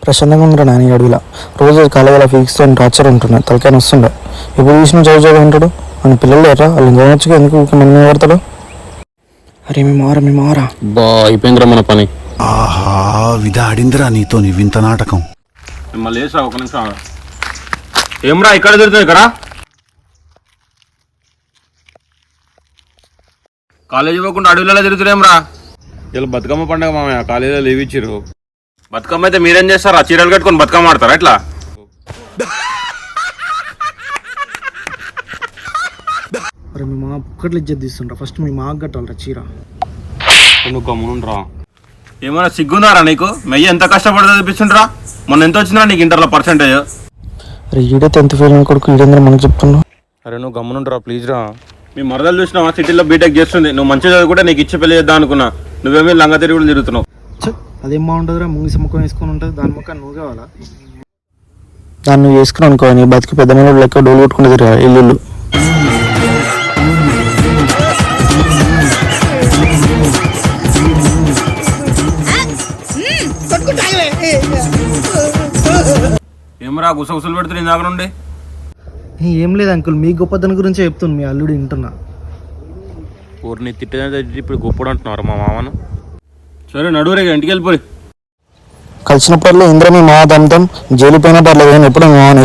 ప్రశాంతంగా ఉందిరా నాని అడవిలా. రోజు కాలేజీల ఫీక్స్తో టార్చర్ ఉంటున్నాయి, తలకాయ వస్తుండే. ఇప్పుడు చూసిన చదువు ఉంటాడు మన పిల్లలు లేరా, వాళ్ళు చదవచ్చుగా, ఎందుకు మన పడతాడు? అరే మీ మారా బా అయిపోయిందిరా మన పని. ఆహా విధాడిందిరా నీతో నీ వింత నాటకం. మళ్ళీ వేసా ఒక నిమిషం. ఏమ్రా ఇక్కడ తిరుగుతుంది ఇక్కడ? కాలేజీ పోకుండా అడవిలో తిరుగుతురేమ్రా? ఇలా బతుకమ్మ పండుగ మామయ్య, కాలేజీలో లీవ్ ఇచ్చిర్రు. బతుకమ్మ అయితే మీరేం చేస్తారా? చీరలు కట్టుకొని బతుకమ్మ ఆడతారా ఎట్లా? అరే మీ మా ఒక్కట్లు ఇజ్జత్ తీస్తుండ్రా, ఫస్ట్ మీ మాకు కట్టాలరా చీర. నువ్వు గమ్మునుండ్రా. ఏమన్నా సిగ్గున్నారా నీకు? మెయ్యి ఎంత కష్టపడుతుందో చూపిస్తుండ్రా. మొన్న ఎంత వచ్చిందా నీకు ఇంటర్లో పర్సెంటేజ్? అరే ఈడే 10th ఫెయిల్ అయిన కొడుకు ఈడేంద్ర మనకు చెప్తున్నావు. అరే నువ్వు గమ్మునుండ్రా ప్లీజ్ రా. మీ మరదలు చూసినావా, సిటీలో బీటెక్ చేస్తుంది. నువ్వు మంచిగా చదువుకుంటే నీకు ఇచ్చి పెళ్లి చేద్దాం అనుకున్నా. నువ్వేమీ లంగ తిరుగులు తిరుగుతున్నావు. అదేం బాగుంటుందిరా, ముంగిసి ముఖం వేసుకొని ఉంటుంది, దాని ముఖం నువ్వు కావాలా? దాన్ని నువ్వు వేసుకుని అనుకో, నీ బతికి పెద్ద మీద లెక్క డోలు కొట్టుకుంటే తిరిగా ఇల్లు. ఏమరా గుసగుసలు పెడుతుంది ఇందాక నుండి? ఏం లేదు అంకుల్, మీ గొప్పతనం గురించే చెప్తుంది, మీ అల్లుడు వింటున్నా. ఊరిని తిట్టేదంటే ఇప్పుడు గొప్పడు అంటున్నారు మా మామను. సరే నడువురే ఇంటికి వెళ్ళిపోయి. కలిసినప్పుడల్లా ఇంద్ర మీ మా దమ్తం జైలు పోయినా పర్లేదు, కానీ ఎప్పుడు మీ మామ